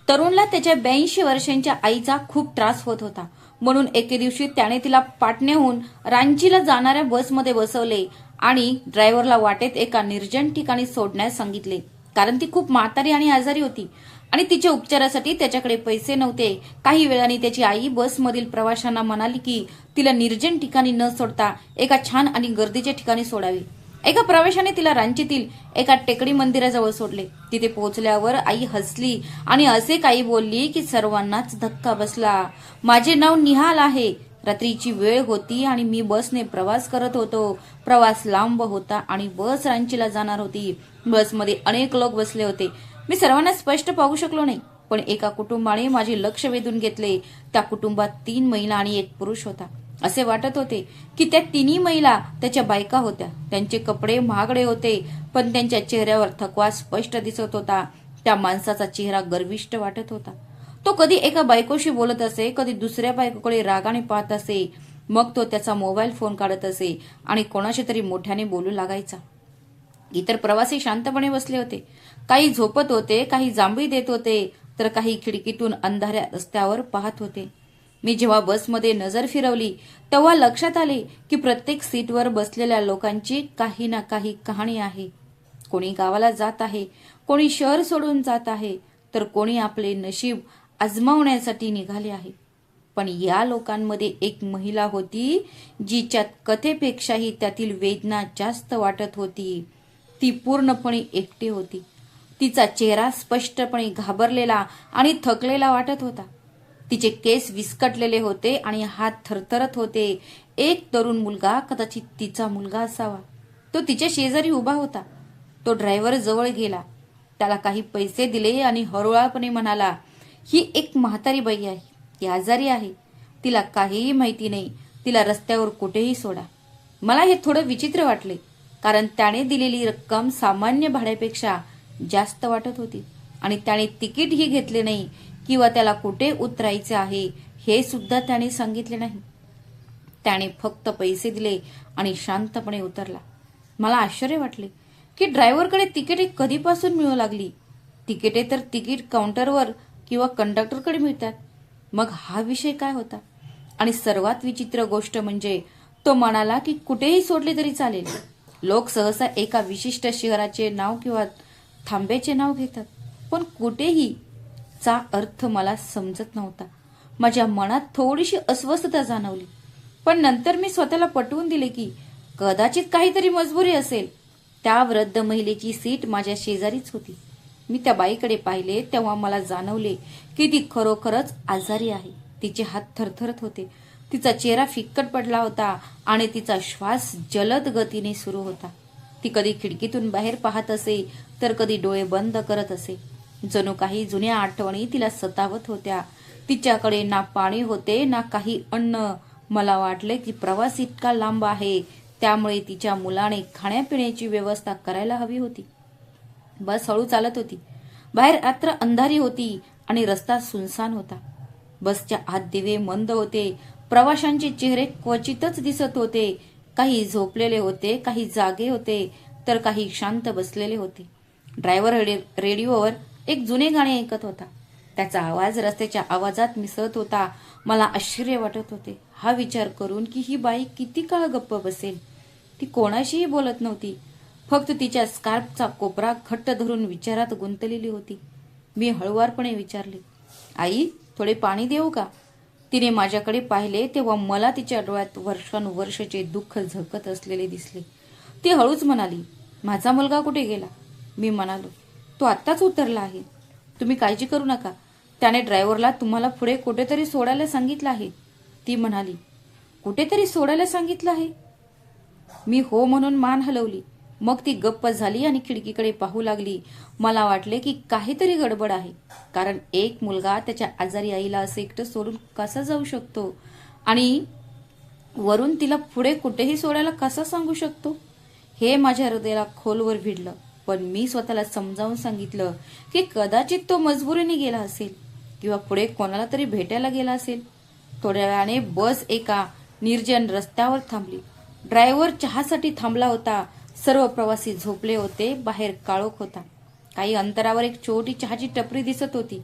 तरुणला त्याच्या 82 वर्षांच्या आईचा खूप त्रास होत होता. म्हणून एके दिवशी त्याने तिला पाटण्याहून रांचीला जाणाऱ्या बसमध्ये बसवले आणि ड्रायव्हरला वाटेत एका निर्जन ठिकाणी सोडण्यास सांगितले. कारण ती खूप म्हातारी आणि आजारी होती आणि तिच्या उपचारासाठी त्याच्याकडे पैसे नव्हते. काही वेळाने त्याची आई बसमधील प्रवाशांना म्हणाली की तिला निर्जन ठिकाणी न सोडता एका छान आणि गर्दीच्या ठिकाणी सोडावे. एका प्रवाशाने तिला रांचीतील एका टेकडी मंदिराजवळ सोडले. तिथे पोहोचल्यावर आई हसली आणि असे काही बोलली की सर्वांनाच धक्का बसला. माझे नाव निहाल आहे. रात्रीची वेळ होती आणि मी बसने प्रवास करत होतो. प्रवास लांब होता आणि बस रांचीला जाणार होती. बसमध्ये अनेक लोक बसले होते. मी सर्वांना स्पष्ट पाहू शकलो नाही, पण एका कुटुंबाने माझे लक्ष वेधून घेतले. त्या कुटुंबात 3 महिला आणि 1 पुरुष होता. असे वाटत होते की त्या 3 महिला त्याच्या बायका होत्या. त्यांचे कपडे महागडे होते, पण त्यांच्या चेहऱ्यावर थकवा स्पष्ट दिसत होता. त्या माणसाचा चेहरा गर्विष्ठ वाटत होता. तो कधी एका बायकोशी बोलत असे, कधी दुसऱ्या बायकोकडे रागाने पाहत असे. मग तो त्याचा मोबाईल फोन काढत असे आणि कोणाशी तरी मोठ्याने बोलू लागायचा. इतर प्रवासी शांतपणे बसले होते. काही झोपत होते, काही जांभई देत होते, तर काही खिडकीतून अंधाऱ्या रस्त्यावर पाहत होते. मी जेव्हा बसमध्ये नजर फिरवली तेव्हा लक्षात आले की प्रत्येक सीटवर बसलेल्या लोकांची काही ना काही कहाणी आहे. कोणी गावाला जात आहे, कोणी शहर सोडून जात आहे, तर कोणी आपले नशीब आजमावण्यासाठी निघाले आहे. पण या लोकांमध्ये एक महिला होती जिच्यात कथेपेक्षाही त्यातील वेदना जास्त वाटत होती. ती पूर्णपणे एकटी होती. तिचा चेहरा स्पष्टपणे घाबरलेला आणि थकलेला वाटत होता. तिचे केस विस्कटलेले होते आणि हात थरथरत होते. एक तरुण मुलगा, कदाचित तिचा मुलगा असावा, तो तिच्या शेजारी उभा होता. तो ड्रायव्हर जवळ गेला, त्याला काही पैसे दिले आणि हळूवारपणे म्हणाला, ही एक म्हातारी बाई आहे, ती आजारी आहे, तिला काहीही माहिती नाही, तिला रस्त्यावर कुठेही सोडा. मला हे थोडं विचित्र वाटले, कारण त्याने दिलेली रक्कम सामान्य भाड्यापेक्षा जास्त वाटत होती आणि त्याने तिकीटही घेतले नाही किंवा त्याला कुठे उतरायचे आहे हे सुद्धा त्याने सांगितले नाही. त्याने फक्त पैसे दिले आणि शांतपणे उतरला. मला आश्चर्य वाटले की ड्रायव्हरकडे तिकीटे कधीपासून मिळू लागली. तिकीटे तर तिकीट काउंटरवर किंवा कंडक्टरकडे मिळतात. मग हा विषय काय होता? आणि सर्वात विचित्र गोष्ट म्हणजे तो म्हणाला की कुठेही सोडले तरी चालेल. लोक सहसा एका विशिष्ट शहराचे नाव किंवा थांब्याचे नाव घेतात, पण कुठेही चा अर्थ मला समजत नव्हता. माझ्या मनात थोडीशी अस्वस्थता जाणवली, पण नंतर मी स्वतःला पटवून दिले की कदाचित काहीतरी मजबुरी असेल. त्या वृद्ध महिलेची सीट माझ्या शेजारीच होती. मी त्या बाईकडे पाहिले तेव्हा मला जाणवले की ती खरोखरच आजारी आहे. तिचे हात थरथरत होते, तिचा चेहरा फिक्कट पडला होता आणि तिचा श्वास जलद गतीने सुरू होता. ती कधी खिडकीतून बाहेर पाहत असे, तर कधी डोळे बंद करत असे. जणू काही जुन्या आठवणी तिला सतावत होत्या. तिच्याकडे ना पाणी होते ना काही अन्न. मला वाटले की प्रवास इतका लांब आहे, त्यामुळे तिच्या मुलाने खाण्यापिण्याची व्यवस्था करायला हवी होती. बस हळू चालत होती. बाहेर रात्र अंधारी होती आणि रस्ता सुनसान होता. बसच्या आत दिवे मंद होते. प्रवाशांचे चेहरे क्वचितच दिसत होते. काही झोपलेले होते, काही जागे होते, तर काही शांत बसलेले होते. ड्रायव्हर रेडिओवर एक जुने गाणे ऐकत होता. त्याचा आवाज रस्त्याच्या आवाजात मिसळत होता. मला आश्चर्य वाटत होते हा विचार करून की ही बाई किती काळ गप्प बसेल. ती कोणाशीही बोलत नव्हती, फक्त तिच्या स्कार्फचा कोपरा घट्ट धरून विचारात गुंतलेली होती. मी हळुवारपणे विचारले, आई, थोडे पाणी देऊ का? तिने माझ्याकडे पाहिले तेव्हा मला तिच्या डोळ्यात वर्षानुवर्षाचे दुःख झळकत असलेले दिसले. ती हळूच म्हणाली, माझा मुलगा कुठे गेला? मी म्हणालो, तो आत्ताच उतरला आहे. तुम्ही काळजी करू नका, त्याने ड्रायव्हरला तुम्हाला पुढे कुठेतरी सोडायला सांगितलं आहे. ती म्हणाली, कुठेतरी सोडायला सांगितलं आहे? मी हो म्हणून मान हलवली. मग ती गप्प झाली आणि खिडकीकडे पाहू लागली. मला वाटले की काहीतरी गडबड आहे, कारण एक मुलगा त्याच्या आजारी आईला असे एकटं सोडून कसा जाऊ शकतो आणि वरून तिला पुढे कुठेही सोडायला कसा सांगू शकतो? हे माझ्या हृदयाला खोलवर भिडलं. पण मी स्वतःला समजावून सांगितलं की कदाचित तो मजबुरीने गेला असेल किंवा पुढे कोणाला तरी भेटायला गेला असेल. थोड्या वेळाने बस एका निर्जन रस्त्यावर थांबली. ड्रायव्हर चहासाठी थांबला होता. सर्व प्रवासी झोपले होते. बाहेर काळोख होता. काही अंतरावर एक छोटी चहाची टपरी दिसत होती,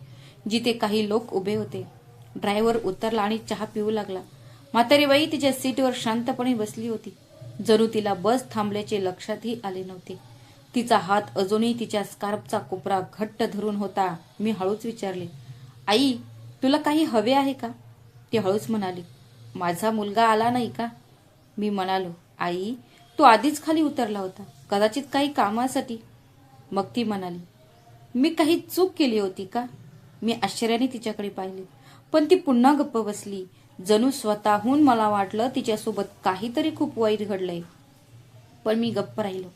जिथे काही लोक उभे होते. ड्रायव्हर उतरला आणि चहा पिऊ लागला. म्हातारी बाई तिच्या सीटवर शांतपणे बसली होती. जणू तिला बस थांबल्याचे लक्षातही आले नव्हते. तिचा हात अजूनही तिच्या स्कार्फचा कोपरा घट्ट धरून होता. मी हळूच विचारले, आई, तुला काही हवे आहे का? ती हळूच म्हणाली, माझा मुलगा आला नाही का? मी म्हणालो, आई, तू आधीच खाली उतरला होता, कदाचित काही कामासाठी. मग ती म्हणाली, मी काही चूक केली होती का? मी आश्चर्याने तिच्याकडे पाहिले, पण ती पुन्हा गप्प बसली. जणू स्वतःहून मला वाटलं तिच्यासोबत काहीतरी खूप वाईट घडलंय. पण मी गप्प राहिलो.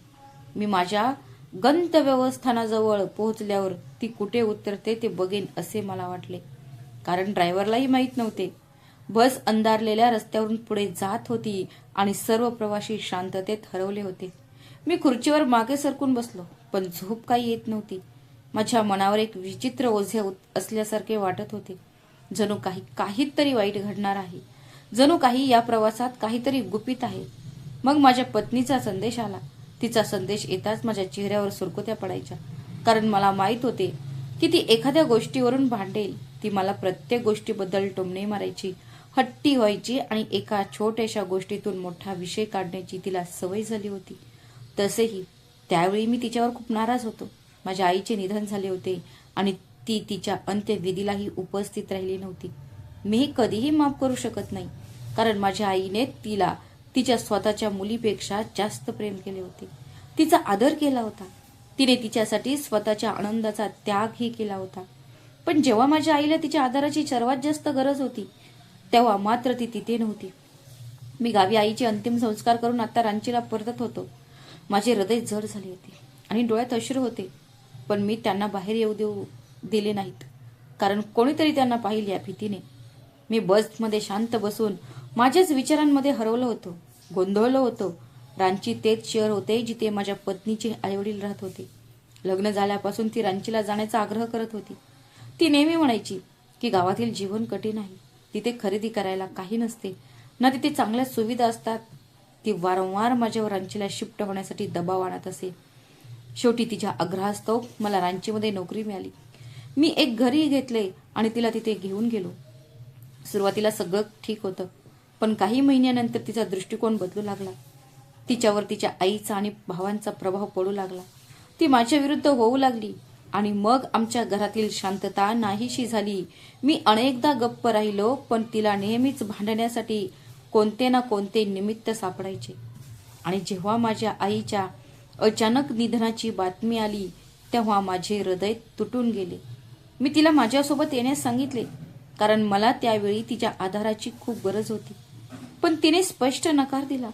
मी माझ्या गंतव्यस्थानाजवळ पोहोचल्यावर ती कुठे उतरते ते बघेन असे मला वाटले, कारण ड्रायव्हरलाही माहीत नव्हते. बस अंधारलेल्या रस्त्यावरून पुढे जात होती आणि सर्व प्रवासी शांततेत हरवले होते. मी खुर्चीवर मागे सरकून बसलो, पण झोप काही येत नव्हती. माझ्या मनावर एक विचित्र ओझे असल्यासारखे वाटत होते. जणू काहीतरी वाईट घडणार आहे. जणू काही या प्रवासात काहीतरी गुपित आहे. मग माझ्या पत्नीचा संदेश आला. तिचा संदेश येताच माझ्या चेहऱ्यावर सुरकुत्या पडायच्या, कारण मला माहीत होते की ती एखाद्या गोष्टीवरून भांडेल. ती मला प्रत्येक गोष्टीबद्दल टोमणे मारायची, हट्टी व्हायची आणि एका छोट्याशा गोष्टीतून मोठा विषय काढण्याची तिला सवय झाली होती. तसेही त्यावेळी मी तिच्यावर खूप नाराज होतो. माझ्या आईचे निधन झाले होते आणि ती तिच्या अंत्यविधीलाही उपस्थित राहिली नव्हती. मी हे कधीही माफ करू शकत नाही, कारण माझ्या आईने तिला तिच्या स्वतःच्या मुलीपेक्षा जास्त प्रेम केले होते. तिचा आदर केला होता. तिने तिच्यासाठी स्वतःच्या आनंदाचा त्यागही केला होता. पण जेव्हा माझ्या आईला तिच्या आदराची सर्वात जास्त गरज होती, तेव्हा मात्र ती तिथे नव्हती. मी गावी आईचे अंतिम संस्कार करून आता रांचीला परतत होतो. माझे हृदय जड झाले होते आणि डोळ्यात अश्रू होते. पण मी त्यांना बाहेर येऊ दिले नाहीत, कारण कोणीतरी त्यांना पाहिल या भीतीने. मी बसमध्ये शांत बसून माझ्याच विचारांमध्ये हरवलो होतो, गोंधळलो होतो. रांची तेच शहर होते जिथे माझ्या पत्नीचे आईवडील राहत होते. लग्न झाल्यापासून ती रांचीला जाण्याचा आग्रह करत होती. ती नेहमी म्हणायची की गावातील जीवन कठीण आहे, तिथे खरेदी करायला काही नसते ना तिथे चांगल्या सुविधा असतात. ती वारंवार माझ्यावर रांचीला शिफ्ट होण्यासाठी दबाव आणत असे. शेवटी तिच्या आग्रहास्तव मला रांचीमध्ये नोकरी मिळाली. मी एक घरही घेतले आणि तिला तिथे घेऊन गेलो. सुरुवातीला सगळं ठीक होतं, पण काही महिन्यानंतर तिचा दृष्टिकोन बदलू लागला. तिच्यावर तिच्या आईचा आणि भावांचा प्रभाव पडू लागला. ती माझ्या विरुद्ध होऊ लागली आणि मग आमच्या घरातील शांतता नाहीशी झाली. मी अनेकदा गप्प राहिलो, पण तिला नेहमीच भांडण्यासाठी कोणते ना कोणते निमित्त सापडायचे. आणि जेव्हा माझ्या आईच्या अचानक निधनाची बातमी आली, तेव्हा माझे हृदय तुटून गेले. मी तिला माझ्यासोबत येण्यास सांगितले, कारण मला त्यावेळी तिच्या आधाराची खूप गरज होती. पण तिने स्पष्ट नकार दिला.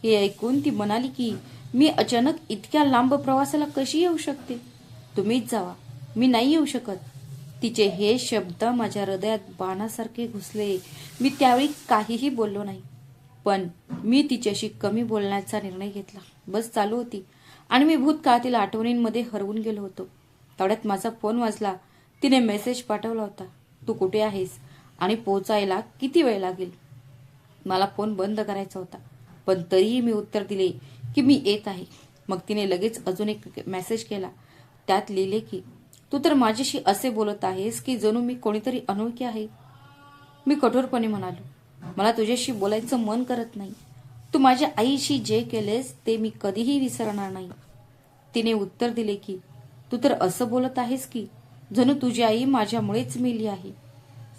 हे ऐकून ती म्हणाली की मी अचानक इतक्या लांब प्रवासाला कशी येऊ शकते? तुम्हीच जावा, मी नाही येऊ शकत. तिचे हे शब्द माझ्या हृदयात बाणासारखे घुसले. मी त्यावेळी काहीही बोललो नाही, पण मी तिच्याशी कमी बोलण्याचा निर्णय घेतला. बस चालू होती आणि मी भूतकाळातील आठवणींमध्ये हरवून गेलो होतो. तेवढ्यात माझा फोन वाजला. तिने मेसेज पाठवला होता, तू कुठे आहेस आणि पोहोचायला किती वेळ लागेल? मला फोन बंद करायचा होता, पण तरीही मी उत्तर दिले की मी येत आहे. मग तिने लगेच अजून एक मेसेज केला. त्यात लिहिले की तू तर माझ्याशी असे बोलत आहेस की जणू मी कोणीतरी अनोळखी आहे. मी कठोरपणे म्हणालो, मला तुझ्याशी बोलायचं मन करत नाही. तू माझ्या आईशी जे केलेस ते मी कधीही विसरणार नाही. तिने उत्तर दिले की तू तर असं बोलत आहेस की जणू तुझी आई माझ्यामुळेच मेली आहे.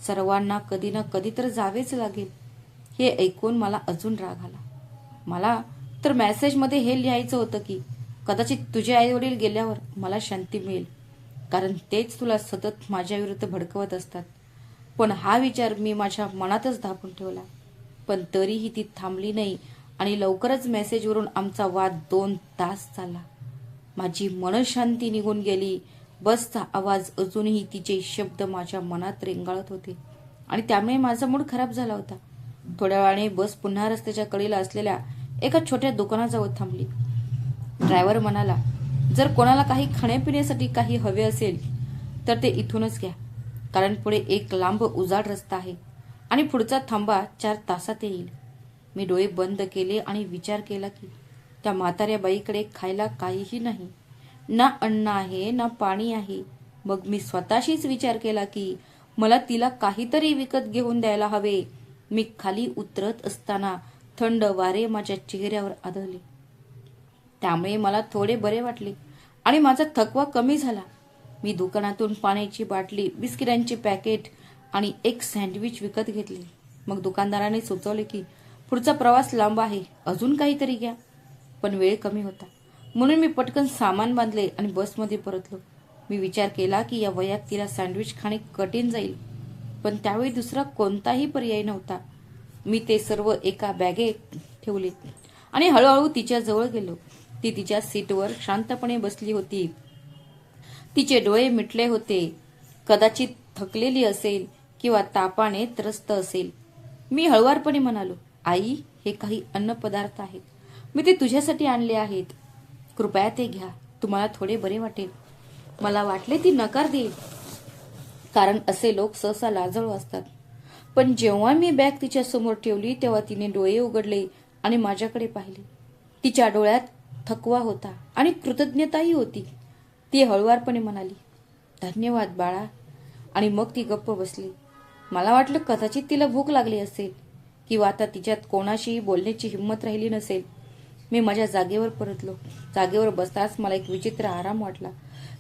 सर्वांना कधी ना कधी तर जावेच लागेल. हे ऐकून मला अजून राग आला. मला तर मेसेजमध्ये हे लिहायचं होतं की कदाचित तुझे आई वडील गेल्यावर मला शांती मिळेल, कारण तेच तुला सतत माझ्या विरुद्ध भडकवत असतात. पण हा विचार मी माझ्या मनातच दाबून ठेवला. पण तरीही ती थांबली नाही आणि लवकरच मेसेजवरून आमचा वाद 2 तास चालला. माझी मनशांती निघून गेली. बसचा आवाज अजूनही तिचे शब्द माझ्या मनात रेंगाळत होते आणि त्यामुळे माझा मूड खराब झाला होता. थोड्या वेळाने बस पुन्हा रस्त्याच्या कडेला असलेल्या एका छोट्या दुकानाजवळ थांबली. ड्रायव्हर म्हणाला, जर कोणाला काही खाण्यापिण्यासाठी काही हवे असेल तर ते इथूनच घ्या, कारण पुढे एक लांब उजाड रस्ता आहे आणि पुढचा थांबा 4 तासात येईल. मी डोळे बंद केले आणि विचार केला की त्या म्हाताऱ्या बाईकडे खायला काहीही नाही, ना अन्न आहे ना पाणी आहे. मग मी स्वतःशीच विचार केला की मला तिला काहीतरी विकत घेऊन द्यायला हवे. मी खाली उतरत असताना थंड वारे माझ्या चेहऱ्यावर आदळले. त्यामुळे मला थोडे बरे वाटले आणि माझा थकवा कमी झाला. मी दुकानातून पाण्याची बाटली, बिस्किटांचे पॅकेट आणि एक सँडविच विकत घेतले. मग दुकानदाराने सुचवले की पुढचा प्रवास लांब आहे, अजून काहीतरी घ्या. पण वेळ कमी होता म्हणून मी पटकन सामान बांधले आणि बसमध्ये परतलो. मी विचार केला की या वयात तिला सँडविच खाणे कठीण जाईल, पण त्यावेळी दुसरा कोणताही पर्याय नव्हता. मी ते सर्व एका बॅगेत ठेवले आणि हळूहळू तिच्या जवळ गेलो. ती तिच्या सीटवर शांतपणे बसली होती. तिचे डोळे मिटले होते. कदाचित थकलेली असेल किंवा तापाने त्रस्त असेल. मी हळुवारपणे म्हणालो, आई, हे काही अन्नपदार्थ आहेत. मी ते तुझ्यासाठी आणले आहेत. कृपया ते घ्या, तुम्हाला थोडे बरे वाटेल. मला वाटले ती नकार देईल, कारण असे लोक सहसा लाजाळू असतात. पण जेव्हा मी बॅग तिच्या समोर ठेवली तेव्हा तिने डोळे उघडले आणि माझ्याकडे पाहिले. तिच्या डोळ्यात थकवा होता आणि कृतज्ञताही होती. ती हळुवारपणे म्हणाली, धन्यवाद बाळा, आणि मग ती गप्प बसली. मला वाटलं कदाचित तिला भूक लागली असेल किंवा आता तिच्यात कोणाशीही बोलण्याची हिंमत राहिली नसेल. मी माझ्या जागेवर परतलो. जागेवर बसताच मला एक विचित्र आराम वाटला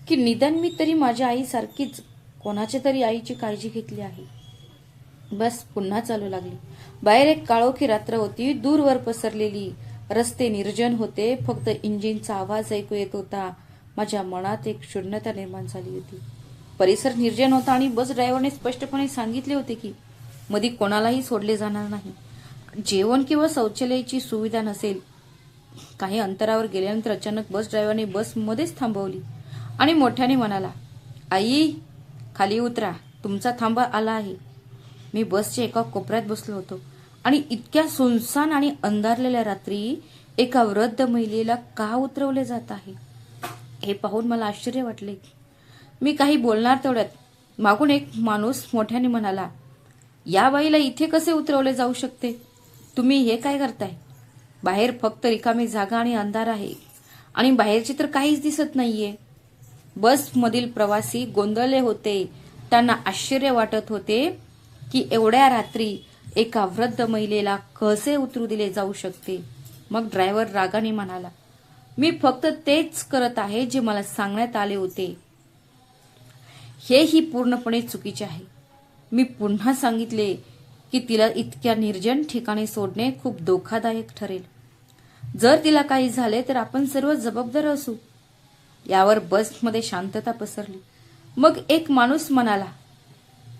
की निदान मी तरी माझ्या आईसारखीच कोणाच्या तरी आईची काळजी घेतली आहे. बस पुन्हा चालू लागली. बाहेर एक काळोखी रात्र होती. दूरवर पसरलेली रस्ते निर्जन होते. फक्त इंजिनचा आवाज ऐकू येत होता. माझ्या मनात एक शून्यता निर्माण झाली होती. परिसर निर्जन होता आणि बस ड्रायव्हरने स्पष्टपणे सांगितले होते की मध्ये कोणालाही सोडले जाणार नाही. जेवण किंवा शौचालयाची सुविधा नसेल. काही अंतरावर गेल्यानंतर अचानक बस ड्रायव्हरने बस मध्येच थांबवली आणि मोठ्याने म्हणाला, आई, खाली उतरा, तुमचा थांबा आला आहे. मी बसच्या एका कोपऱ्यात बसलो होतो आणि इतक्या सुनसान आणि अंधारलेल्या रात्री एका वृद्ध महिलेला का उतरवले जात आहे हे पाहून मला आश्चर्य वाटले. मी काही बोलणार तेवढ्यात मागून एक माणूस मोठ्याने म्हणाला, या बाईला इथे कसे उतरवले जाऊ शकते? तुम्ही हे काय करताय? बाहेर फक्त रिकामी जागा आणि अंधार आहे आणि बाहेरचे तर काहीच दिसत नाहीये. बसमधील प्रवासी गोंधळले होते. त्यांना आश्चर्य वाटत होते की एवढ्या रात्री एका वृद्ध महिलेला कसे उतरू दिले जाऊ शकते. मग ड्रायव्हर रागाने म्हणाला, मी फक्त तेच करत आहे जे मला सांगण्यात आले होते. हेही पूर्णपणे चुकीचे आहे. मी पुन्हा सांगितले की तिला इतक्या निर्जन ठिकाणी सोडणे खूप धोकादायक ठरेल. जर तिला काही झाले तर आपण सर्व जबाबदार असू. यावर बसमध्ये शांतता पसरली. मग एक माणूस म्हणाला,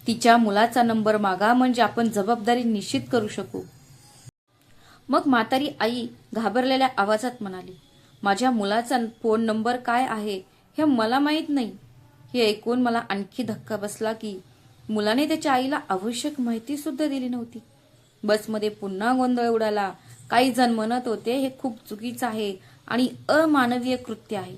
तिच्या मुलाचा नंबर मागा, म्हणजे आपण जबाबदारी निश्चित करू शकू. मग म्हातारी आई घाबरलेल्या आवाजात म्हणाली, माझ्या मुलाचा फोन नंबर काय आहे हे मला माहीत नाही. हे ऐकून मला आणखी धक्का बसला की मुलाने त्याच्या आईला आवश्यक माहिती सुद्धा दिली नव्हती. बसमध्ये पुन्हा गोंधळ उडाला. काही जण म्हणत होते हे खूप चुकीचं आहे आणि अमानवीय कृत्य आहे,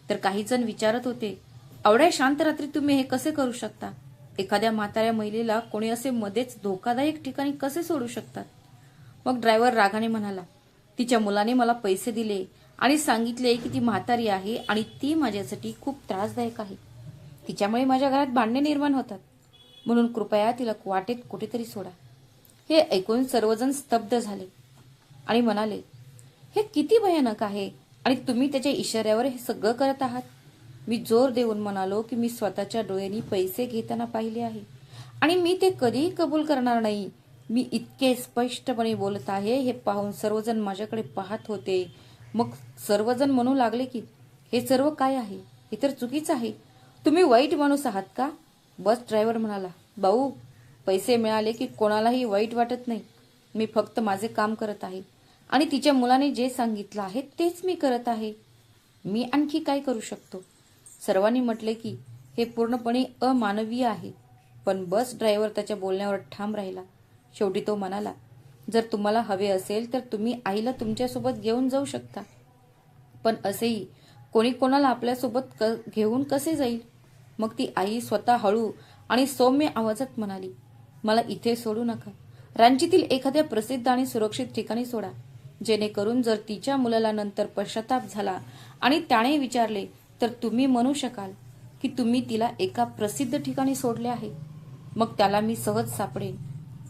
तर काही जण विचारत होते, एवढ्या शांत रात्री तुम्ही हे कसे करू शकता? एखाद्या म्हाताऱ्या महिलेला कोणी असे मध्येच धोकादायक ठिकाणी कसे सोडू शकतात? मग ड्रायव्हर रागाने म्हणाला, तिच्या मुलाने मला पैसे दिले आणि सांगितले की ती म्हातारी आहे आणि ती माझ्यासाठी खूप त्रासदायक आहे. तिच्यामुळे माझ्या घरात भांडणे निर्माण होतात. म्हणून कृपया तिला वाटेत कुठेतरी सोडा. हे ऐकून सर्वजण स्तब्ध झाले आणि म्हणाले, हे किती भयानक आहे आणि तुम्ही त्याच्या इशाऱ्यावर हे सगळं करत आहात. मी जोर देऊन म्हणालो की मी स्वतःच्या डोळ्यांनी पैसे घेताना पाहिले आहे आणि मी ते कधीही कबूल करणार नाही. मी इतके स्पष्टपणे बोलत आहे हे पाहून सर्वजण माझ्याकडे पाहत होते. मग सर्वजण म्हणू लागले की हे सर्व काय आहे? हे तर चुकीचं आहे. तुम्ही वाईट माणूस आहात का? बस ड्रायव्हर म्हणाला, भाऊ, पैसे मिळाले की कोणालाही वाईट वाटत नाही. मी फक्त माझे काम करत आहे आणि तिच्या मुलाने जे सांगितलं आहे तेच मी करत आहे. मी आणखी काय करू शकतो? सर्वांनी म्हटले की हे पूर्णपणे अमानवीय आहे. पण बस ड्रायव्हर त्याच्या बोलण्यावर ठाम राहिला. शेवटी तो म्हणाला, जर तुम्हाला हवे असेल तर तुम्ही आईला तुमच्यासोबत घेऊन जाऊ शकता. पण असेही कोणी कोणाला आपल्यासोबत घेऊन कसे जाईल? मग ती आई स्वतः हळू आणि सौम्य आवाजात म्हणाली, मला इथे सोडू नका. रांचीतील एखाद्या प्रसिद्ध आणि सुरक्षित ठिकाणी सोडा, जेणेकरून जर तिच्या मुलाला नंतर पश्चाताप झाला आणि त्याने विचारले तर तुम्ही म्हणू शकाल की तुम्ही तिला एका प्रसिद्ध ठिकाणी सोडले आहे. मग त्याला मी सहज सापडेन.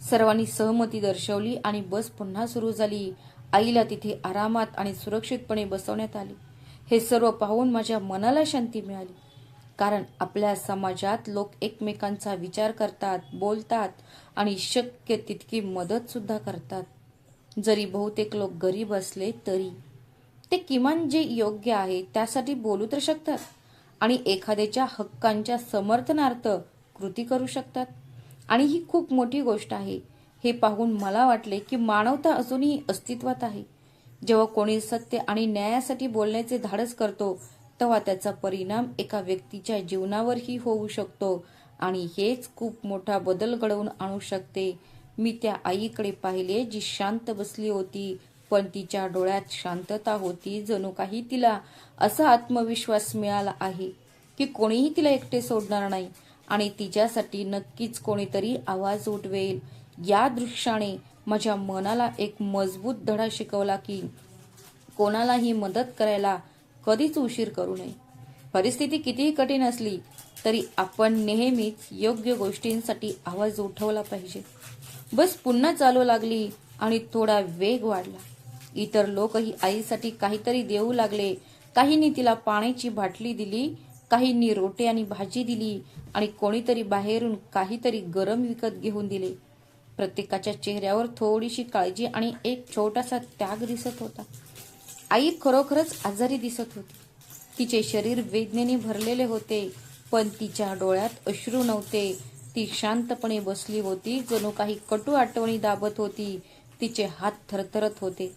सर्वांनी सहमती दर्शवली आणि बस पुन्हा सुरू झाली. आईला तिथे आरामात आणि सुरक्षितपणे बसवण्यात आले. हे सर्व पाहून माझ्या मनाला शांती मिळाली. कारण आपल्या समाजात लोक एकमेकांचा विचार करतात, बोलतात आणि शक्य तितकी मदत सुद्धा करतात. जरी बहुतेक लोक गरीब असले तरी ते किमान जे योग्य आहे त्यासाठी बोलू तर शकतात आणि एखाद्याच्या हक्कांच्या समर्थनार्थ कृती करू शकतात. आणि ही खूप मोठी गोष्ट आहे. हे पाहून मला वाटले की मानवता अजूनही अस्तित्वात आहे. जेव्हा कोणी सत्य आणि न्यायासाठी बोलण्याचे धाडस करतो तेव्हा त्याचा परिणाम एका व्यक्तीच्या जीवनावरही होऊ शकतो आणि हेच खूप मोठा बदल घडवून आणू शकते. मी त्या आईकडे पाहिले जी शांत बसली होती, पण तिच्या डोळ्यात शांतता होती. जणू काही तिला असा आत्मविश्वास मिळाला आहे की कोणीही तिला एकटे सोडणार नाही आणि तिच्यासाठी नक्कीच कोणीतरी आवाज उठवेल. या दृश्याने माझ्या मनाला एक मजबूत धडा शिकवला की कोणालाही मदत करायला कधीच उशीर करू नये. परिस्थिती कितीही कठीण असली तरी आपण नेहमीच योग्य गोष्टींसाठी आवाज उठवला पाहिजे. बस पुन्हा चालू लागली आणि थोडा वेग वाढला. इतर लोकही आईसाठी काहीतरी देऊ लागले. काहींनी तिला पाण्याची बाटली दिली, काहींनी रोटी आणि भाजी दिली आणि कोणीतरी बाहेरून काहीतरी गरम विकत घेऊन दिले. प्रत्येकाच्या चेहऱ्यावर थोडीशी काळजी आणि एक छोटासा त्याग दिसत होता. आई खरोखरच आजारी दिसत होती. तिचे शरीर वेदनेने भरलेले होते, पण तिच्या डोळ्यात अश्रू नव्हते. ती शांतपणे बसली होती, जणू काही कटू आठवणी दाबत होती. तिचे हात थरथरत होते,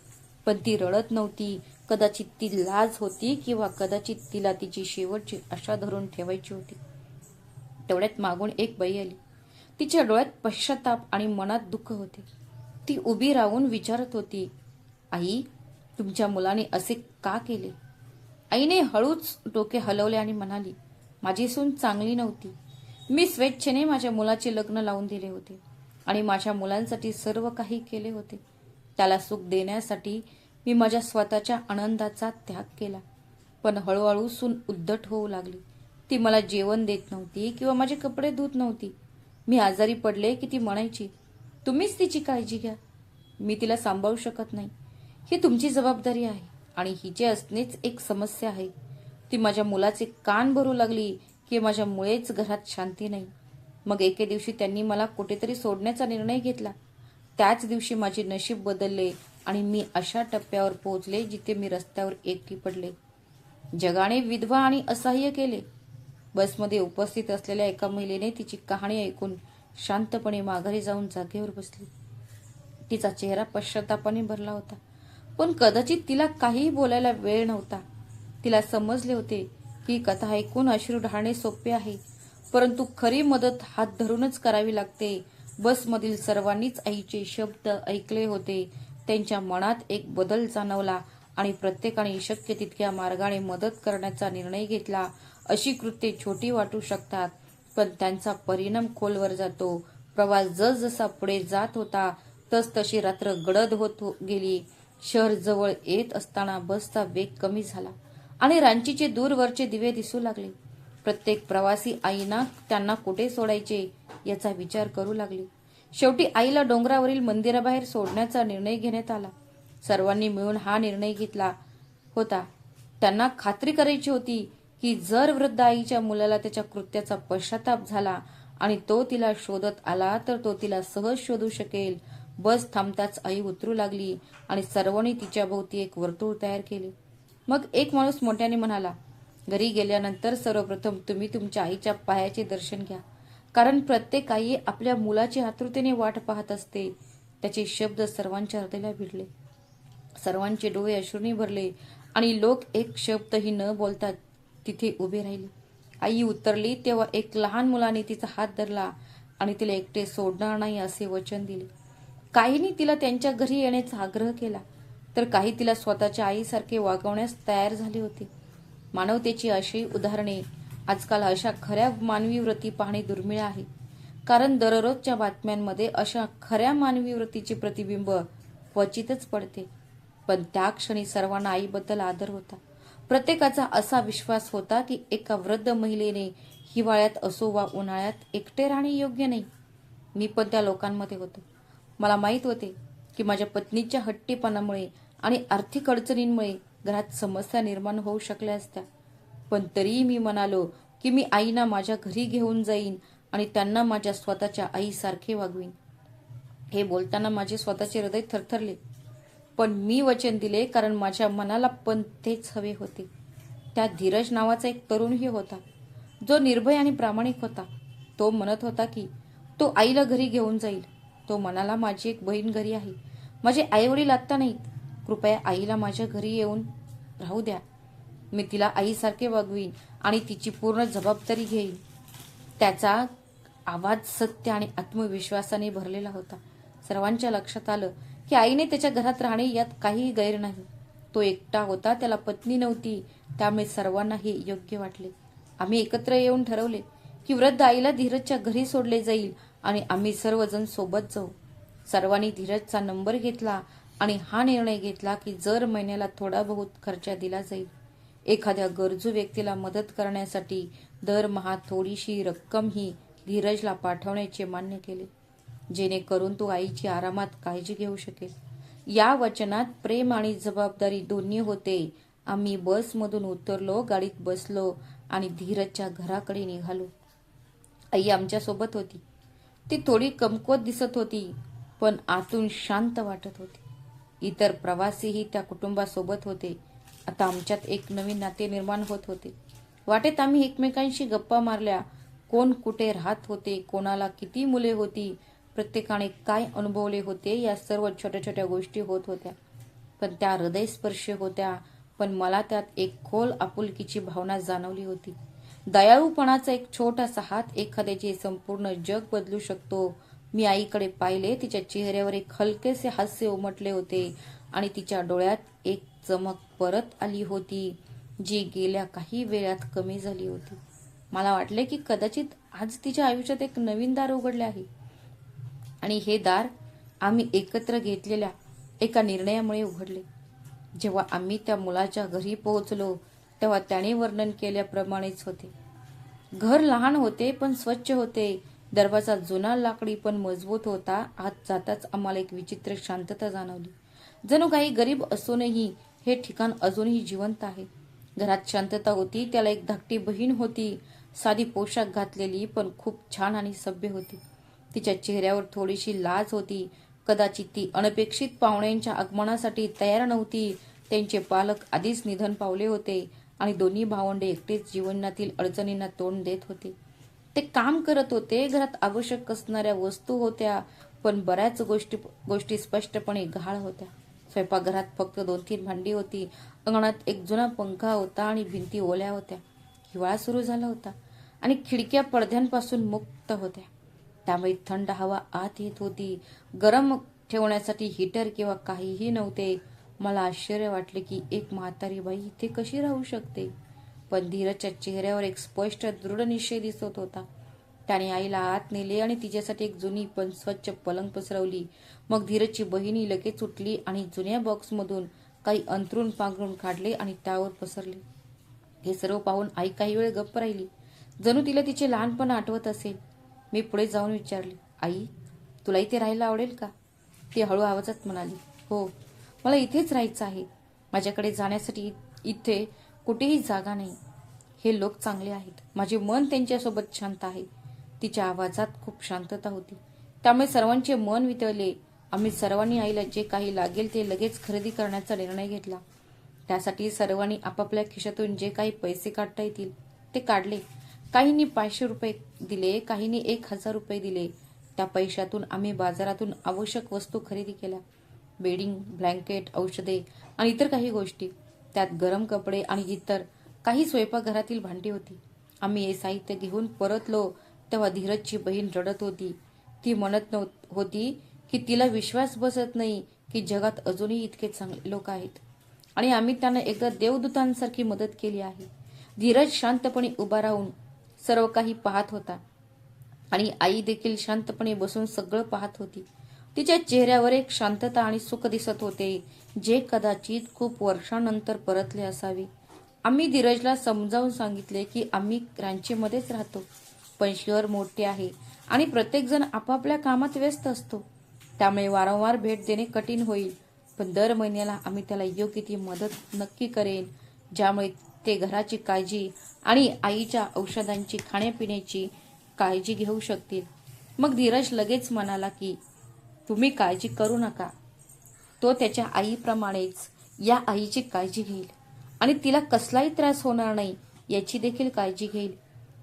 पण ती रडत नव्हती. कदाचित ती लाज होती किंवा कदाचित तिला तिची शेवटची आशा धरून ठेवायची होती. तेवढ्यात मागून एक बाई आली. तिच्या डोळ्यात पश्चाताप आणि मनात दुःख होते. ती उभी राहून विचारत होती, आई, तुमच्या मुलाने असे का केले? आईने हळूच डोके हलवले आणि म्हणाली, माझी सून चांगली नव्हती. मी स्वेच्छेने माझ्या मुलाचे लग्न लावून दिले होते आणि माझ्या मुलांसाठी सर्व काही केले होते. त्याला सुख देण्यासाठी मी माझ्या स्वतःच्या आनंदाचा त्याग केला. पण हळूहळू सून उद्धट होऊ लागली. ती मला जेवण देत नव्हती किंवा माझे कपडे धुत नव्हती. मी आजारी पडले की ती म्हणायची, तुम्हीच तिची काळजी घ्या. मी तिला सांभाळू शकत नाही. ही तुमची जबाबदारी आहे आणि हिचे असणेच एक समस्या आहे. ती माझ्या मुलाचे कान भरू लागली की माझ्यामुळेच घरात शांती नाही. मग एके दिवशी त्यांनी मला कुठेतरी सोडण्याचा निर्णय घेतला. त्याच दिवशी माझे नशीब बदलले आणि मी अशा टप्प्यावर पोहोचले जिथे मी रस्त्यावर एकटी पडले. जगाने विधवा आणि असहाय्य केले. बसमध्ये उपस्थित असलेल्या एका महिलेने तिची कहाणी ऐकून शांतपणे माघारी जाऊन जागेवर बसली. तिचा चेहरा पश्चातापाने भरला होता, पण कदाचित तिला काहीही बोलायला वेळ नव्हता. तिला समजले होते की कथा ऐकून अश्रू ढाळणे सोपे आहे, परंतु खरी मदत हात धरूनच करावी लागते. बसमधील सर्वांनीच आईचे शब्द ऐकले होते. त्यांच्या मनात एक बदल जाणवला आणि प्रत्येकाने शक्य तितक्या मार्गाने मदत करण्याचा निर्णय घेतला. अशी कृत्ये छोटी वाटू शकतात, पण त्यांचा परिणाम खोलवर जातो. प्रवास जसजसा पुढे जात होता तसतशी रात्र गडद होत गेली. शहर जवळ येत असताना बसचा वेग कमी झाला आणि रांचीचे दूरवरचे दिवे दिसू लागले. प्रत्येक प्रवासी आईना त्यांना कुठे सोडायचे याचा विचार करू लागले. शेवटी आईला डोंगरावरील मंदिराबाहेर सोडण्याचा निर्णय घेण्यात आला. सर्वांनी मिळून हा निर्णय घेतला होता. त्यांना खात्री करायची होती की जर वृद्ध आईच्या मुलाला त्याच्या कृत्याचा पश्चाताप झाला आणि तो तिला शोधत आला तर तो तिला सहज शोधू शकेल. बस थांबताच आई उतरू लागली आणि सर्वांनी तिच्या भोवती एक वर्तुळ तयार केले. मग एक माणूस मोठ्याने म्हणाला, घरी गेल्यानंतर सर्वप्रथम तुम्ही तुमच्या आईच्या पायाचे दर्शन घ्या, कारण प्रत्येक आई आपल्या मुलाची आतुरतेने वाट पाहत असते. त्याचे शब्द सर्वांच्या हृदयाला भिडले. सर्वांचे डोळे अश्रूंनी भरले आणि लोक एक शब्दही न बोलता तिथे उभे राहिले. आई उतरली तेव्हा एक लहान मुलाने तिचा हात धरला आणि तिला एकटे सोडणार नाही असे वचन दिले. काहींनी तिला त्यांच्या घरी येण्याचा आग्रह केला, तर काही तिला स्वतःच्या आईसारखे वागवण्यास तयार झाले होते. मानवतेची अशी उदाहरणे आजकाल अशा खऱ्या मानवी वृत्ती पाहणे दुर्मिळ आहे, कारण दररोजच्या बातम्यांमध्ये अशा खऱ्या मानवी वृत्तीचे प्रतिबिंब क्वचितच पडते. पण त्या क्षणी सर्वांना आईबद्दल आदर होता. प्रत्येकाचा असा विश्वास होता की एका वृद्ध महिलेने हिवाळ्यात असो वा उन्हाळ्यात एकटे राहणे योग्य नाही. मी पण त्या लोकांमध्ये होतो. मला माहीत होते की माझ्या पत्नीच्या हट्टीपणामुळे आणि आर्थिक अडचणींमुळे घरात समस्या निर्माण होऊ शकल्या असत्या. पण तरीही मी म्हणालो की मी आईना माझ्या घरी घेऊन जाईन आणि त्यांना माझ्या स्वतःच्या आईसारखे वागवीन. हे बोलताना माझे स्वतःचे हृदय थरथरले. पण मी वचन दिले, कारण माझ्या मनाला पण तेच हवे होते. त्यात धीरज नावाचा एक तरुणही होता, जो निर्भय आणि प्रामाणिक होता. तो म्हणत होता की तो आईला घरी घेऊन जाईल. तो म्हणाला, माझी एक बहीण घरी आहे. माझे आईवडील आत्ता नाहीत. कृपया आईला माझ्या घरी येऊन राहू द्या. मी तिला आईसारखे वागवीन आणि तिची पूर्ण जबाबदारी घेईन. त्याचा आवाज सत्य आणि आत्मविश्वासाने भरलेला होता. सर्वांच्या लक्षात आलं की आईने त्याच्या घरात राहणे यात काहीही गैर नाही. तो एकटा होता, त्याला पत्नी नव्हती, त्यामुळे सर्वांना हे योग्य वाटले. आम्ही एकत्र येऊन ठरवले की वृद्ध आईला धीरजच्या घरी सोडले जाईल आणि आम्ही सर्वजण सोबत जाऊ. सर्वांनी धीरजचा नंबर घेतला आणि हा निर्णय घेतला की दर महिन्याला थोडा बहुत खर्च दिला जाईल. एखाद्या गरजू व्यक्तीला मदत करण्यासाठी दरमहा थोडीशी रक्कमही धीरजला पाठवण्याचे मान्य केले, जेणेकरून तो आईची आरामात काळजी घेऊ शकेल. या वचनात प्रेम आणि जबाबदारी दोन्ही होते. आम्ही बसमधून उतरलो, गाडीत बसलो आणि धीरजच्या घराकडे निघालो. आई आमच्यासोबत होती. ती थोडी कमकुवत दिसत होती, पण आतून शांत वाटत होती. इतर प्रवासीही त्या कुटुंबासोबत होते. आता आमच्यात एक नवीन नाते निर्माण होत होते. वाटेत आम्ही एकमेकांशी गप्पा मारल्या. कोण कुठे राहत होते, कोणाला किती मुले होती, प्रत्येकाने काय अनुभवले होते, या सर्व छोट्या छोट्या गोष्टी होत होत्या. पण त्या हृदयस्पर्शी होत्या. पण मला त्यात एक खोल आपुलकीची भावना जाणवली होती. दयाळूपणाचा एक छोटासा हात एखाद्याचे संपूर्ण जग बदलू शकतो. मी आईकडे पाहिले. तिच्या चेहऱ्यावर एक हलकेसे हास्य उमटले होते आणि तिच्या डोळ्यात एक चमक परत आली होती, जी गेल्या काही वेळात कमी झाली होती. मला वाटले की कदाचित आज तिच्या आयुष्यात एक नवीन दार उघडले आहे. आणि हे दार आम्ही एकत्र घेतलेल्या एका निर्णयामुळे उघडले. जेव्हा आम्ही त्या मुलाच्या घरी पोहोचलो, तेव्हा त्याने वर्णन केल्याप्रमाणेच होते. घर लहान होते पण स्वच्छ होते. दरवाजा जुना लाकडी पण मजबूत होता. आत जाताच आम्हाला एक विचित्र शांतता जाणवली. जणू काही गरीब असूनही हे ठिकाण अजूनही जिवंत आहे. घरात शांतता होती. त्याला एक धाकटी बहीण होती, साधी पोशाख घातलेली, पण खूप छान आणि सभ्य होती. तिच्या चेहऱ्यावर थोडीशी लाज होती. कदाचित ती अनपेक्षित पाहुण्यांच्या आगमनासाठी तयार नव्हती. त्यांचे पालक आधीच निधन पावले होते आणि दोन्ही भावंडे एकटेच जीवनातील अडचणींना तोंड देत होते. ते काम करत होते. घरात आवश्यक असणाऱ्या वस्तू होत्या, पण बऱ्याच गोष्टी स्पष्टपणे गहाळ होत्या. स्वयंपाकघरात फक्त 2-3 भांडी होती. अंगणात एक जुना पंखा होता आणि भिंती ओल्या होत्या. हिवाळा सुरू झाला होता आणि खिडक्या पडद्यांपासून मुक्त होत्या, त्यामुळे थंड हवा आत येत होती. गरम ठेवण्यासाठी हीटर किंवा काहीही नव्हते. मला आश्चर्य वाटले की एक म्हातारी बाई इथे कशी राहू शकते. पण धीरजच्या चेहऱ्यावर एक स्पष्ट दृढ निश्चय दिसत होता. त्याने आईला आत नेले आणि तिच्यासाठी एक जुनी पण स्वच्छ पलंग पसरवली. मग धीरजची बहिणी लगेच उठली आणि जुन्या बॉक्समधून काही अंथरूण पांघरून काढले आणि त्यावर पसरले. हे सर्व पाहून आई काही वेळ गप्प राहिली, जणू तिला तिचे लहानपण आठवत असेल. मी पुढे जाऊन विचारले, आई, तुला इथे राहायला आवडेल का? ती हळू आवाजात म्हणाली, हो, मला इथेच राहायचं आहे. माझ्याकडे जाण्यासाठी इथे कुठेही जागा नाही. हे लोक चांगले आहेत. माझे मन त्यांच्यासोबत शांत आहे. तिच्या आवाजात खूप शांतता होती, त्यामुळे सर्वांचे मन वितळले. आम्ही सर्वांनी आईला जे काही लागेल ते लगेच खरेदी करण्याचा निर्णय घेतला. त्यासाठी सर्वांनी आपापल्या खिशातून जे काही पैसे काढता येतील ते काढले. काहींनी 500 रुपये दिले, काहींनी 1000 रुपये दिले. त्या पैशातून आम्ही बाजारातून आवश्यक वस्तू खरेदी केल्या. बेडिंग, ब्लँकेट, औषधे आणि इतर काही गोष्टी. त्यात गरम कपडे आणि इतर काही स्वयंपाकघरातील भांडी होती. आम्ही हे साहित्य घेऊन परतलो तेव्हा धीरजची बहीण रडत होती. ती म्हणत होती की तिला विश्वास बसत नाही की जगात अजूनही इतके चांगले लोक आहेत आणि आम्ही त्यांना एकदा देवदूतांसारखी मदत केली आहे. धीरज शांतपणे उभा राहून सर्व काही पाहत होता आणि आई देखील शांतपणे बसून सगळं पाहत होती. तिच्या चेहऱ्यावर एक शांतता आणि सुख दिसत होते, जे कदाचित खूप वर्षांनंतर परतले असावे. आम्ही धीरजला समजावून सांगितले की आम्ही रांचीमध्येच राहतो, पण शहर मोठे आहे आणि प्रत्येकजण आपापल्या कामात व्यस्त असतो, त्यामुळे वारंवार भेट देणे कठीण होईल. पण दर महिन्याला आम्ही त्याला योग्य ती मदत नक्की करेन, ज्यामुळे ते घराची काळजी आणि आईच्या औषधांची खाण्यापिण्याची काळजी घेऊ शकतील. मग धीरज लगेच म्हणाला की तुम्ही काळजी करू नका, तो त्याच्या आईप्रमाणेच या आईची काळजी घेईल आणि तिला कसलाही त्रास होणार नाही याची देखील काळजी घेईल.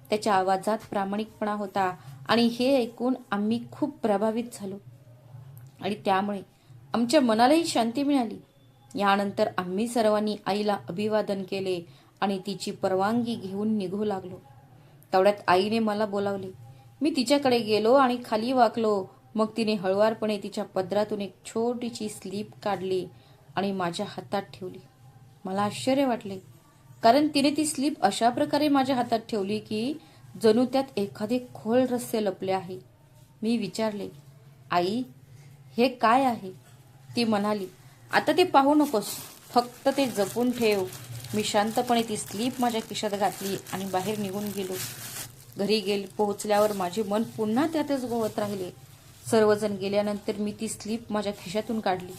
त्याच्या आवाजात प्रामाणिकपणा होता आणि हे ऐकून आम्ही खूप प्रभावित झालो आणि त्यामुळे आमच्या मनालाही शांती मिळाली. यानंतर आम्ही सर्वांनी आईला अभिवादन केले आणि तिची परवानगी घेऊन निघू लागलो. तेवढ्यात आईने मला बोलावले. मी तिच्याकडे गेलो आणि खाली वाकलो. मग तिने हळुवारपणे तिच्या पदरातून एक छोटीशी स्लीप काढली आणि माझ्या हातात ठेवली. मला आश्चर्य वाटले, कारण तिने ती स्लीप अशा प्रकारे माझ्या हातात ठेवली की जणू त्यात एखादे खोल रहस्य लपले आहे. मी विचारले, आई, हे काय आहे? ती म्हणाली, आता ते पाहू नकोस, फक्त ते जपून ठेव. मी शांतपणे ती स्लीप माझ्या खिशात घातली आणि बाहेर निघून गेलो. घरी पोहोचल्यावर माझे मन पुन्हा त्यातच गोवत राहिले. सर्वजण गेल्यानंतर मी ती स्लीप माझ्या खिशातून काढली.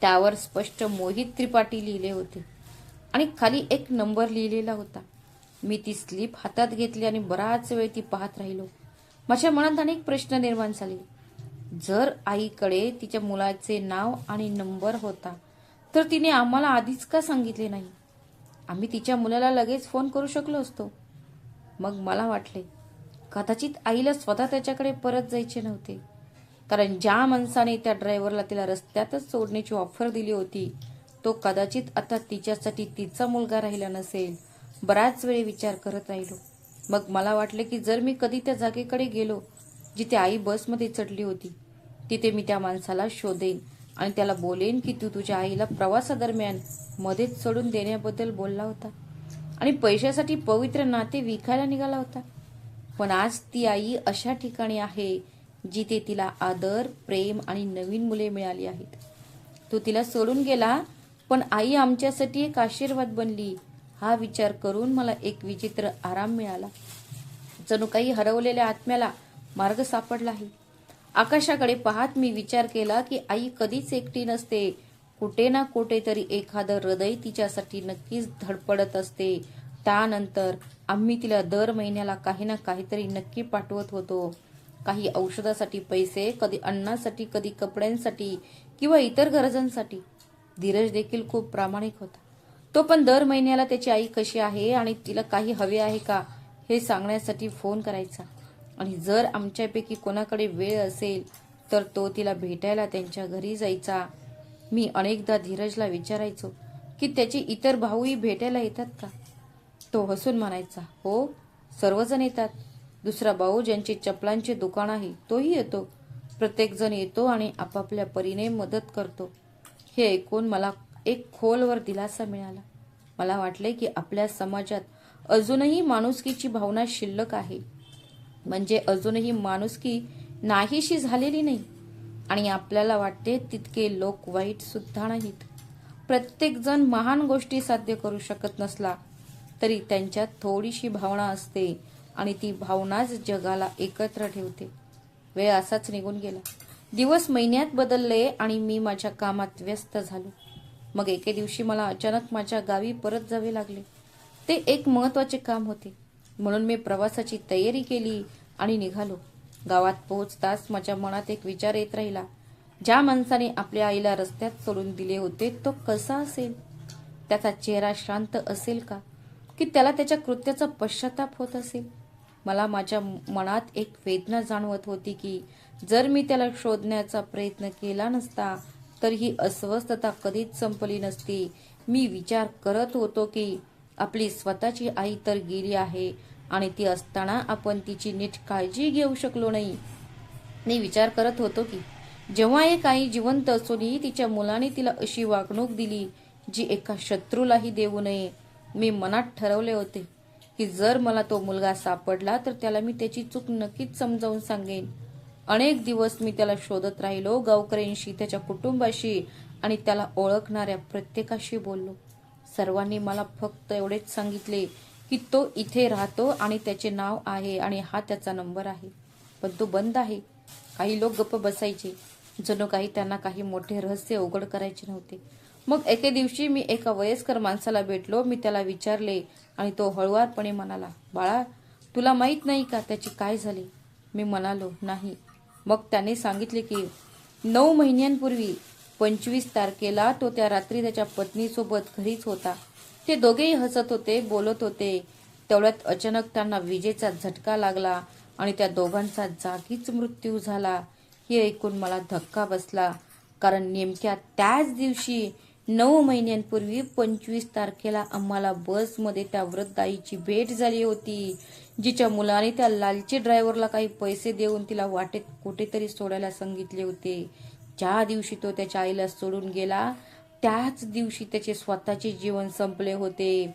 त्यावर स्पष्ट मोहित त्रिपाठी लिहिले होते आणि खाली एक नंबर लिहिलेला होता. मी ती स्लीप हातात घेतली आणि बराच वेळ ती पाहत राहिलो. माझ्या मनात अनेक प्रश्न निर्माण झाले. जर आईकडे तिच्या मुलाचे नाव आणि नंबर होता, तर तिने आम्हाला आधीच का सांगितले नाही? आम्ही तिच्या मुलाला लगेच फोन करू शकलो असतो. मग मला वाटले, कदाचित आईला स्वतः त्याच्याकडे परत जायचे नव्हते, कारण ज्या माणसाने त्या ड्रायव्हरला तिला रस्त्यातच सोडण्याची ऑफर दिली होती, तो कदाचित आता तिच्यासाठी तिचा मुलगा राहिला नसेल. बराच वेळ विचार करत राहिलो. मग मला वाटले की जर मी कधी त्या जागेकडे गेलो जिथे आई बसमध्ये चढली होती, तिथे मी त्या माणसाला शोधेन आणि त्याला बोलेन की तू तुझ्या आईला प्रवासादरम्यान मध्येच सोडून देण्याबद्दल बोलला होता आणि पैशासाठी पवित्र नाते विकायला निघाला होता. पण आज ती आई अशा ठिकाणी आहे जिथे तिला आदर, प्रेम आणि नवीन मुले मिळाली आहेत. तो तिला सोडून गेला, पण आई आमच्यासाठी एक आशीर्वाद बनली. हा विचार करून मला एक विचित्र आराम मिळाला. जणू काही हरवलेल्या आत्म्याला मार्ग सापडला आहे. आकाशाकडे पाहत मी विचार केला की आई कधीच एकटी नसते. कुठे ना कुठेतरी एखादं हृदय तिच्यासाठी नक्कीच धडपडत असते. त्यानंतर आम्ही तिला दर महिन्याला काही ना काहीतरी नक्की पाठवत होतो. काही औषधासाठी पैसे, कधी अन्नासाठी, कधी कपड्यांसाठी किंवा इतर गरजांसाठी. धीरज देखील खूप प्रामाणिक होता. तो पण दर महिन्याला त्याची आई कशी आहे आणि तिला काही हवे आहे का हे सांगण्यासाठी फोन करायचा आणि जर आमच्यापैकी कोणाकडे वेळ असेल तर तो तिला भेटायला त्यांच्या घरी जायचा. मी अनेकदा धीरजला विचारायचो की त्याचे इतर भाऊही भेटायला येतात का? तो हसून म्हणायचा, हो, सर्वजण येतात. दुसरा भाऊ ज्यांचे चपलांचे दुकान आहे तोही येतो. प्रत्येकजण येतो आणि आपापल्या परीने मदत करतो. हे ऐकून मला एक खोलवर दिलासा मिळाला. मला वाटले की आपल्या समाजात अजूनही माणुसकीची भावना शिल्लक आहे, म्हणजे अजूनही माणुसकी नाहीशी झालेली नाही आणि आपल्याला वाटते तितके लोक वाईट सुद्धा नाहीत. प्रत्येक जण महान गोष्टी साध्य करू शकत नसला तरी त्यांच्यात थोडीशी भावना असते आणि ती भावनाच जगाला एकत्र ठेवते. वेळ असाच निघून गेला. दिवस महिन्यात बदलले आणि मी माझ्या कामात व्यस्त झालो. मग एके दिवशी मला अचानक माझ्या गावी परत जावे लागले. ते एक महत्वाचे काम होते, म्हणून मी प्रवासाची तयारी केली आणि निघालो. गावात पोहोचताच माझ्या मनात एक विचार येत राहिला. ज्या माणसाने आपल्या आईला रस्त्यात सोडून दिले होते तो कसा असेल? त्याचा चेहरा शांत असेल का, की त्याला त्याच्या कृत्याचा पश्चाताप होत असेल? मला माझ्या मनात एक वेदना जाणवत होती की जर मी त्याला शोधण्याचा प्रयत्न केला नसता तर ही अस्वस्थता कधीच संपली नसती. मी विचार करत होतो की आपली स्वतःची आई तर गेली आहे आणि ती असताना आपण तिची नीट काळजी घेऊ शकलो नाही. मी विचार करत होतो की जेव्हा एक आई जिवंत असूनही तिच्या मुलाने तिला अशी वागणूक दिली जी एका शत्रूलाही देऊ नये, मी मनात ठरवले होते की जर मला तो मुलगा सापडला तर त्याला मी त्याची चूक नक्कीच समजावून सांगेन. अनेक दिवस मी त्याला शोधत राहिलो. गावकऱ्यांशी, त्याच्या कुटुंबाशी आणि त्याला ओळखणाऱ्या प्रत्येकाशी बोललो. सर्वांनी मला फक्त एवढेच सांगितले की तो इथे राहतो आणि त्याचे नाव आहे आणि हा त्याचा नंबर आहे, पण तो बंद आहे. काही लोक गप्प बसायचे, जणू काही त्यांना काही मोठे रहस्य उघड करायचे नव्हते. मग एके दिवशी मी एका वयस्कर माणसाला भेटलो. मी त्याला विचारले आणि तो हळुवारपणे म्हणाला, बाळा, तुला माहित नाही का त्याची काय झाले? मी म्हणालो, नाही. मग त्याने सांगितले की 9 महिन्यांपूर्वी 25 तारखेला तो त्या रात्री त्याच्या पत्नीसोबत घरीच होता. ते दोघेही हसत होते, बोलत होते. तेवढ्यात अचानक त्यांना विजेचा झटका लागला आणि त्या दोघांचा जागीच मृत्यू झाला. हे ऐकून मला धक्का बसला, कारण नेमक्या त्याच दिवशी 9 महिन्यांपूर्वी 25 तारखेला आम्हाला बसमध्ये त्या वृद्ध आईची भेट झाली होती, जिच्या मुलाने त्या लालची ड्रायव्हरला काही पैसे देऊन तिला वाटेत कुठेतरी सोडायला सांगितले होते. ज्या दिवशी तो त्याच्या आईला सोडून गेला त्याच दिवशी त्याचे स्वतःचे जीवन संपले होते.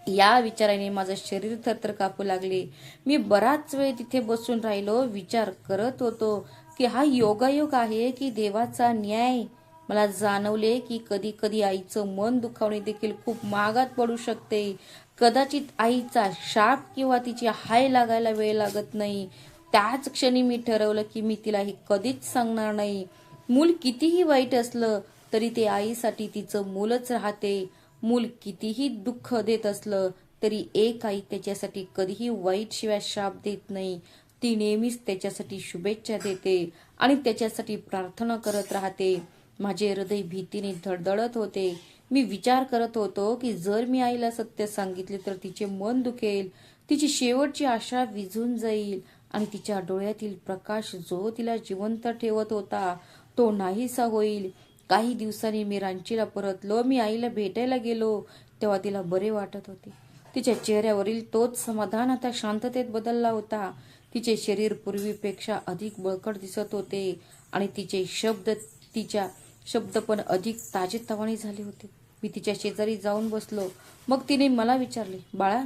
या विचाराने माझं शरीर थरथर कापू लागले. मी बराच वेळ तिथे बसून राहिलो, विचार करत होतो की हा योगायोग आहे की देवाचा न्याय. मला जाणवले की कधी कधी आईचं मन दुखावणे देखील खूप महागात पडू शकते. कदाचित आईचा शाप किंवा तिची हाय लागायला वेळ लागत नाही. त्याच क्षणी मी ठरवलं की मी तिला हे कधीच सांगणार नाही. मूल कितीही वाईट असलं तरी ते आईसाठी तिचं मूलच राहते. मूल कितीही दुःख देत असलं तरी एक आई त्याच्यासाठी कधीही वाईट शिवाय शाप देत नाही. ती नेहमीच त्याच्यासाठी शुभेच्छा देते आणि त्याच्यासाठी प्रार्थना करत राहते. माझे हृदय भीतीने धडधडत होते. मी विचार करत होतो की जर मी आईला सत्य सांगितले तर तिचे मन दुखेल, तिची शेवटची आशा विझून जाईल आणि तिच्या डोळ्यातील प्रकाश जो तिला जिवंत ठेवत होता तो नाहीसा होईल. काही दिवसांनी मी रांचीला परतलो. मी आईला भेटायला गेलो तेव्हा तिला बरे वाटत होते. तिच्या चेहऱ्यावरील तोच समाधान आता शांततेत बदलला होता. तिचे शरीर पूर्वीपेक्षा अधिक बळकट दिसत होते आणि तिच्या शब्द पण अधिक ताजेतवाने झाले होते. मी तिच्या शेजारी जाऊन बसलो. मग तिने मला विचारले, बाळा,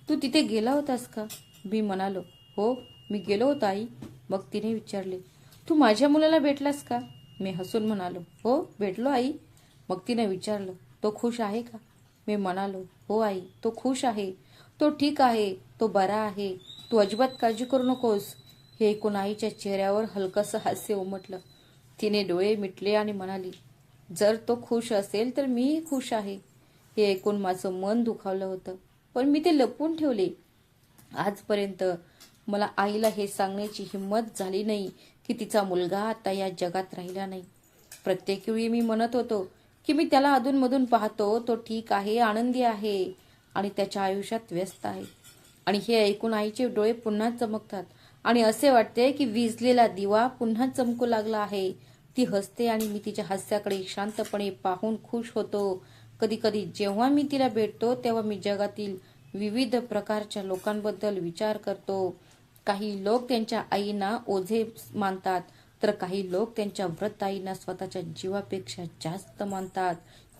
तू तिथे गेला होतास का? मी म्हणालो, हो, मी गेलो होतो आई. मग तिने विचारले, तू माझ्या मुलाला भेटलास का? मी हसून म्हणालो, हो, भेटलो आई. मग तिने विचारलं, तो खुश आहे का? मी म्हणालो, हो आई, तो खुश आहे, तो ठीक आहे, तो बरा आहे, तू अजिबात काळजी करू नकोस. हे ऐकून आईच्या चेहऱ्यावर हलकंसं हास्य उमटलं. तिने डोळे मिटले आणि म्हणाली, जर तो खुश असेल तर मीही खुश आहे. हे ऐकून माझं मन दुखावलं होतं, पण मी ते लपवून ठेवले. आजपर्यंत मला आईला हे सांगण्याची हिंमत झाली नाही की तिचा मुलगा आता या जगात राहिला नाही. प्रत्येक वेळी मी म्हणत होतो की मी त्याला अधूनमधून पाहतो, तो ठीक आहे, आनंदी आहे आणि त्याच्या आयुष्यात व्यस्त आहे. आणि हे ऐकून आईचे डोळे पुन्हा चमकतात आणि असे वाटते की विझलेला दिवा पुन्हा चमकू लागला आहे. ती हसते आणि मी तिच्या हास्याकडे शांतपणे पाहून खुश होतो. कधी कधी जेव्हा मी तिला भेटतो तेव्हा मी जगातील विविध प्रकारच्या लोकांबद्दल विचार करतो. काही लोक त्यांच्या आईना ओझे मानतात, तर काही लोक त्यांच्या व्रत आईना स्वतःच्या जीवापेक्षा जास्त मानतात.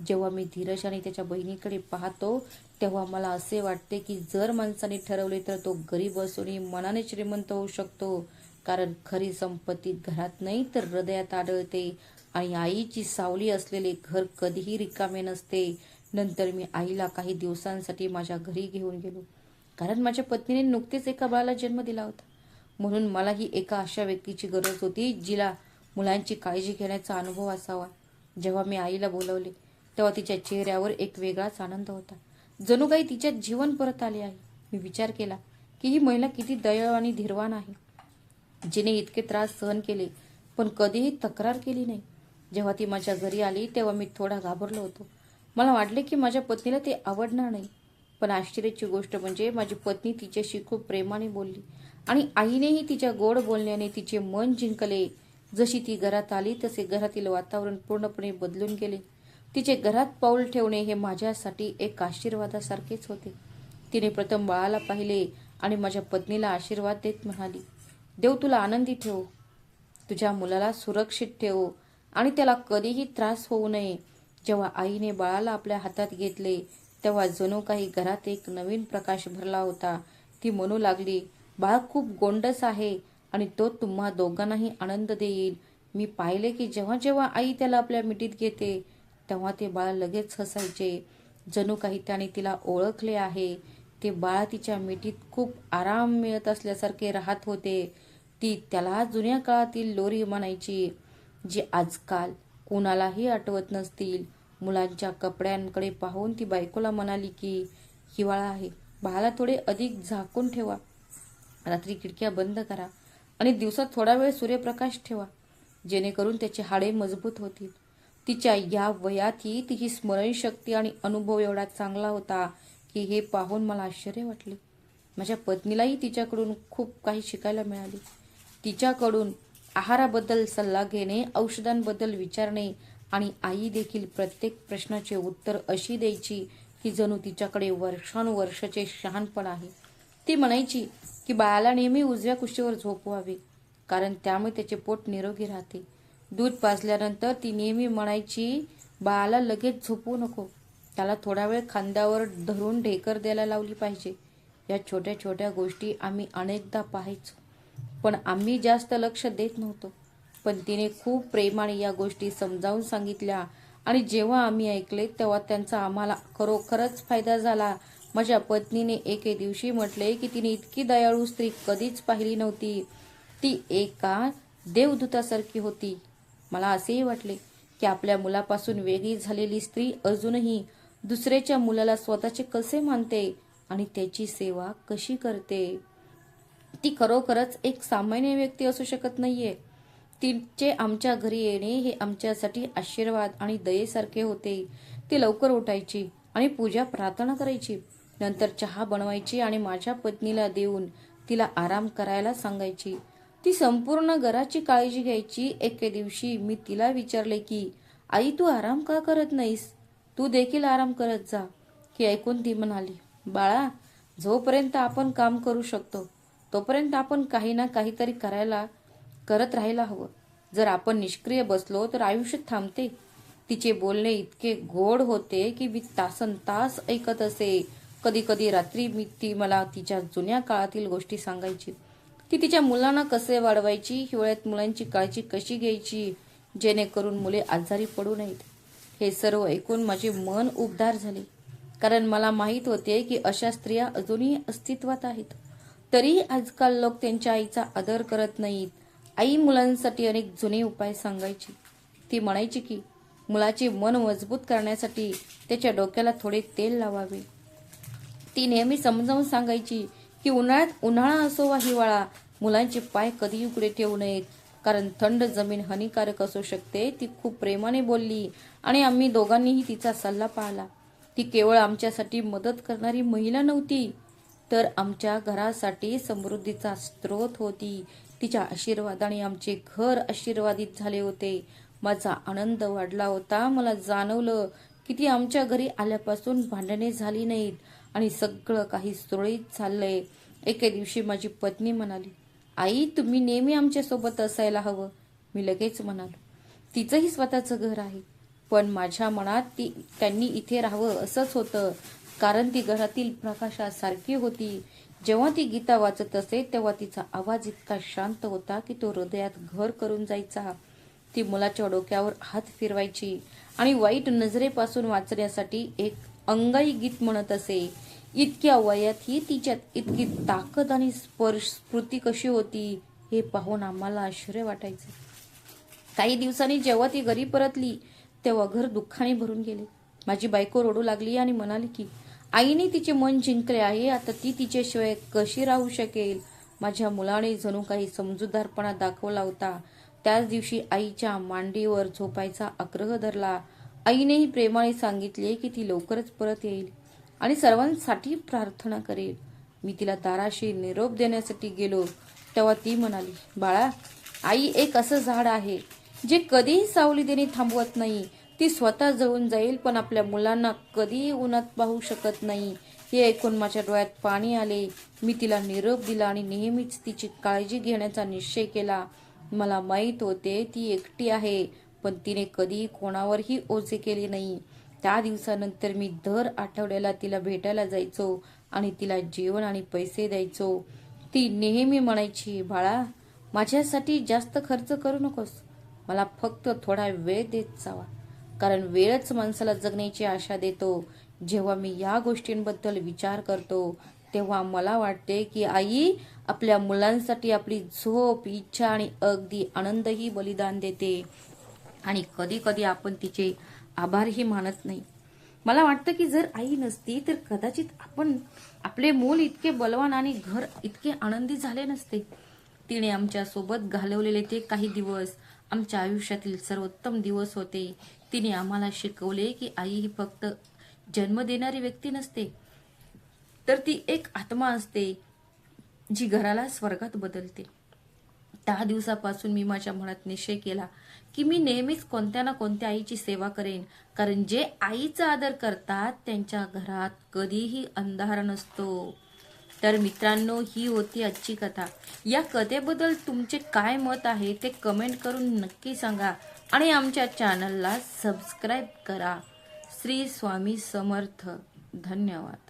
जेव्हा मी धीरज आणि त्याच्या बहिणीकडे पाहतो तेव्हा मला असे वाटते की जर माणसाने ठरवले तर तो गरीब असूनही मनाने श्रीमंत होऊ शकतो. कारण खरी संपत्ती घरात नाही तर हृदयात आढळते आणि आईची सावली असलेले घर कधीही रिकामे नसते. नंतर मी आईला काही दिवसांसाठी माझ्या घरी घेऊन गेलो, कारण माझ्या पत्नीने नुकतेच एका बाळाला जन्म दिला होता. म्हणून मलाही एका अशा व्यक्तीची गरज होती जिला मुलांची काळजी घेण्याचा अनुभव असावा. जेव्हा मी आईला बोलवले तेव्हा तिच्या चेहऱ्यावर एक वेगळाच आनंद होता, जणू काही तिच्यात जीवन परत आले आहे. मी विचार केला की ही महिला किती दयाळू आणि धीरवान आहे, जिने इतके त्रास सहन केले पण कधीही तक्रार केली नाही. जेव्हा ती माझ्या घरी आली तेव्हा मी थोडा घाबरलो होतो. मला वाटले की माझ्या पत्नीला ते आवडणार नाही, पण आश्चर्याची गोष्ट म्हणजे माझी पत्नी तिच्याशी खूप प्रेमाने बोलली आणि आईनेही तिच्या गोड बोलण्याने तिचे मन जिंकले. जशी ती घरात आली तसे घरातील वातावरण पूर्णपणे बदलून गेले. तिचे घरात पाऊल ठेवणे हे माझ्यासाठी एक आशीर्वादासारखेच होते. तिने प्रथम बाळाला पाहिले आणि माझ्या पत्नीला आशीर्वाद देत म्हणाली, देव तुला आनंदी ठेवो, तुझ्या मुलाला सुरक्षित ठेवो आणि त्याला कधीही त्रास होऊ नये. जेव्हा आईने बाळाला आपल्या हातात घेतले तेव्हा जणू काही घरात एक नवीन प्रकाश भरला होता. ती म्हणू लागली, बाळ खूप गोंडस आहे आणि तो तुम्हा दोघांनाही आनंद देईल. मी पाहिले की जेव्हा जेव्हा आई त्याला आपल्या मिठीत घेते तेव्हा ते बाळ लगेच हसायचे. जणू काही त्याने तिला ओळखले आहे. ते बाळ तिच्या मिठीत खूप आराम मिळत असल्यासारखे राहत होते. ती त्याला जुन्या काळातील लोरी म्हणायची, जी आजकाल कोणालाही आठवत नसतील. मुलांच्या कपड्यांकडे पाहून ती बायकोला म्हणाली की हिवाळा आहे, बाळाला थोडे अधिक झाकून ठेवा, रात्री खिडक्या बंद करा आणि दिवसात थोडा वेळ सूर्यप्रकाश ठेवा, जेणेकरून त्याची हाडे मजबूत होतील. तिच्या या वयातही तिची स्मरणशक्ती आणि अनुभव एवढा चांगला होता की हे पाहून मला आश्चर्य वाटले. माझ्या पत्नीलाही तिच्याकडून खूप काही शिकायला मिळाले. तिच्याकडून आहाराबद्दल सल्ला घेणे, औषधांबद्दल विचारणे आणि आई देखील प्रत्येक प्रश्नाचे उत्तर अशी द्यायची की जणू तिच्याकडे वर्षानुवर्षाचे शहाणपण आहे. ती म्हणायची की बाळाला नेहमी उजव्या कुशीवर झोपवावे, कारण त्यामुळे त्याचे पोट निरोगी राहते. दूध पाजल्यानंतर ती नेहमी म्हणायची, बाळाला लगेच झोपवू नको, त्याला थोडा वेळ खांद्यावर धरून ढेकर द्यायला लावली पाहिजे. या छोट्या छोट्या गोष्टी आम्ही अनेकदा पाहायचो, पण आम्ही जास्त लक्ष देत नव्हतो. पण तिने खूप प्रेमाने या गोष्टी समजावून सांगितल्या आणि जेव्हा आम्ही ऐकले तेव्हा त्यांचा आम्हाला खरोखरच फायदा झाला. माझ्या पत्नीने एके दिवशी म्हटले की तिने इतकी दयाळू स्त्री कधीच पाहिली नव्हती. ती एका देवदूतासारखी होती. मला असेही वाटले की आपल्या मुलापासून वेगळी झालेली स्त्री अजूनही दुसऱ्याच्या मुलाला स्वतःचे कसे मानते आणि त्याची सेवा कशी करते. ती खरोखरच एक सामान्य व्यक्ती असू शकत नाहीये. तिचे आमच्या घरी येणे हे आमच्यासाठी आशीर्वाद आणि दयेसारखे होते. ती लवकर उठायची आणि पूजा प्रार्थना करायची, नंतर चहा बनवायची आणि माझ्या पत्नीला देऊन तिला आराम करायला सांगायची. ती संपूर्ण घराची काळजी घ्यायची. एके दिवशी मी तिला विचारले की आई, तू आराम का करत नाहीस? तू देखील आराम करत जा. हे ऐकून ती म्हणाली, बाळा, जोपर्यंत आपण काम करू शकतो तोपर्यंत आपण काही ना काहीतरी करत राहायला हवं. जर आपण निष्क्रिय बसलो तर आयुष्य थांबते. तिचे बोलणे इतके गोड होते की मी तासनतास ऐकत असे. कधी कधी रात्री ती मला तिच्या जुन्या काळातील गोष्टी सांगायची. ती तिच्या मुलांना कसे वाढवायची, हिवाळ्यात मुलांची काळजी कशी घ्यायची जेणेकरून मुले आजारी पडू नयेत. हे सर्व ऐकून माझे मन उबदार झाले, कारण मला माहीत होते की अशा स्त्रिया अजूनही अस्तित्वात आहेत. तरीही आजकाल लोक त्यांच्या आईचा आदर करत नाहीत. आई मुलांसाठी अनेक जुने उपाय सांगायची. ती म्हणायची की मुलाचे मन मजबूत करण्यासाठी त्याच्या डोक्याला थोडे तेल लावावे. ती नेहमी समजावून सांगायची की उन्हाळा असो वा हिवाळा, मुलांचे पाय कधी उघडे ठेवू नयेत, कारण थंड जमीन हानिकारक असू शकते. ती खूप प्रेमाने बोलली आणि आम्ही दोघांनीही तिचा सल्ला पाळला. ती केवळ आमच्यासाठी मदत करणारी महिला नव्हती, तर आमच्या घरासाठी समृद्धीचा स्रोत होती. तिच्या आशीर्वादाने आमचे घर आशीर्वादित झाले होते. माझा आनंद वाढला होता. मला जाणवलं की ती आमच्या घरी आल्यापासून भांडणे झाली नाहीत आणि सगळं काही सुरळीत चाललंय. एके दिवशी माझी पत्नी म्हणाली, आई, तुम्ही नेहमी आमच्यासोबत असायला हवं. मी लगेच म्हणालो, तिचंही स्वतःचं घर आहे, पण माझ्या मनात त्यांनी इथे राहावं असंच होतं, कारण ती घरातील प्रकाशासारखी होती. जेव्हा ती गीता वाचत असे तेव्हा तिचा आवाज इतका शांत होता की तो हृदयात घर करून जायचा. ती मुलाच्या डोक्यावर हात फिरवायची आणि वाईट नजरेपासून वाचण्यासाठी एक अंगाई गीत म्हणत असे. इतक्या वयातही तिच्यात इतकी ताकद आणि स्फूर्ती कशी होती हे पाहून आम्हाला आश्चर्य वाटायचे. काही दिवसांनी जेव्हा ती घरी परतली तेव्हा घर दुःखाने भरून गेले. माझी बायको रडू लागली आणि म्हणाली की आईने तिचे मन जिंकले आहे, आता ती तिच्याशिवाय कशी राहू शकेल. माझ्या मुलाने जणू काही समजूतदारपणा दाखवला होता. त्याच दिवशी आईच्या मांडीवर झोपायचा आग्रह धरला. आईनेही प्रेमाने सांगितले की ती लवकरच परत येईल आणि सर्वांसाठी प्रार्थना करेल. मी तिला दाराशी निरोप देण्यासाठी गेलो तेव्हा ती म्हणाली, बाळा, आई एक असं झाड आहे जे कधीही सावली देणे थांबवत नाही. ती स्वतः जळून जाईल पण आपल्या मुलांना कधीही उन्हात पाहू शकत नाही. हे ऐकून माझ्या डोळ्यात पाणी आले. मी तिला निरोप दिला आणि नेहमीच तिची काळजी घेण्याचा निश्चय केला. मला माहीत होते ती एकटी आहे, पण तिने कधीही कोणावरही ओझे केले नाही. त्या दिवसानंतर मी दर आठवड्याला तिला भेटायला जायचो आणि तिला जेवण आणि पैसे द्यायचो. ती नेहमी म्हणायची, बाळा, माझ्यासाठी जास्त खर्च करू नकोस, मला फक्त थोडा वेळ देत जावा, कारण वेळच माणसाला जगण्याची आशा देतो. जेव्हा मी या गोष्टींबद्दल विचार करतो तेव्हा मला वाटते की आई आपल्या मुलांसाठी आपली झोप, इच्छा आणि अगदी आनंदही बलिदान देते आणि कधी कधी आपण तिचे आभारही मानत नाही. मला वाटतं की जर आई नसती तर कदाचित आपण आपले मूल इतके बलवान आणि घर इतके आनंदी झाले नसते. तिने आमच्या सोबत घालवलेले ते काही दिवस आमच्या आयुष्यातील सर्वोत्तम दिवस होते. तिने आम्हाला शिकवले की आई ही फक्त जन्म देणारी व्यक्ती नसते, तर ती एक आत्मा असते जी घराला स्वर्गात बदलते. त्या दिवसापासून मी माझ्या मनात निश्चय केला की मी नेहमीच कोणत्या ना कोणत्या आईची सेवा करेन, कारण जे आईचा आदर करतात त्यांच्या घरात कधीही अंधार नसतो. तर मित्रांनो, ही होती आजची कथा. या कथेबद्दल तुमचे काय मत आहे ते कमेंट करून नक्की सांगा आणि आमच्या चॅनलला सबस्क्राईब करा. श्री स्वामी समर्थ. धन्यवाद.